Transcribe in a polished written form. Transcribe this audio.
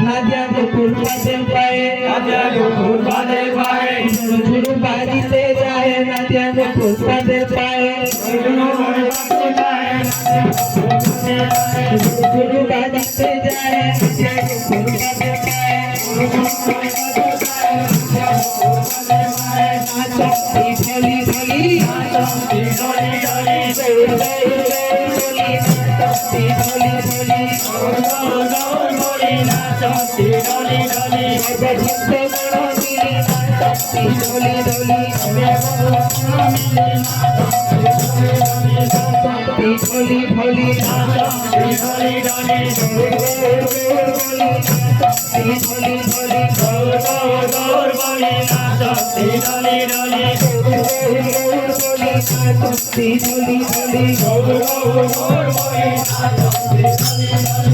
नादियाने फूल बादल पाए, नादियाने फूल बादल पाए, झुरझुरु बाजते जाए नादियाने फूल बादल पाए, झुरझुरु बाजते जाए नादियाने फूल बादल पाए, नाचती ढोली ढोली, नाचती ढोली ढोली, गौर गौर गौर बोली नाचती ढोली ढोली, गौर गौर बोली नाचती ढोली ढोली, भक्तो गणो मिली नाचती ढोली ढोली, ढोली ढोली नाचती ढोली ढोली, ढोली ढोली गौर गौर गौर बोली नाचती ढोली ढोली, नाचती ढोली ढोली, गौर गौर गौर बोली नाचती ढोली ढोली,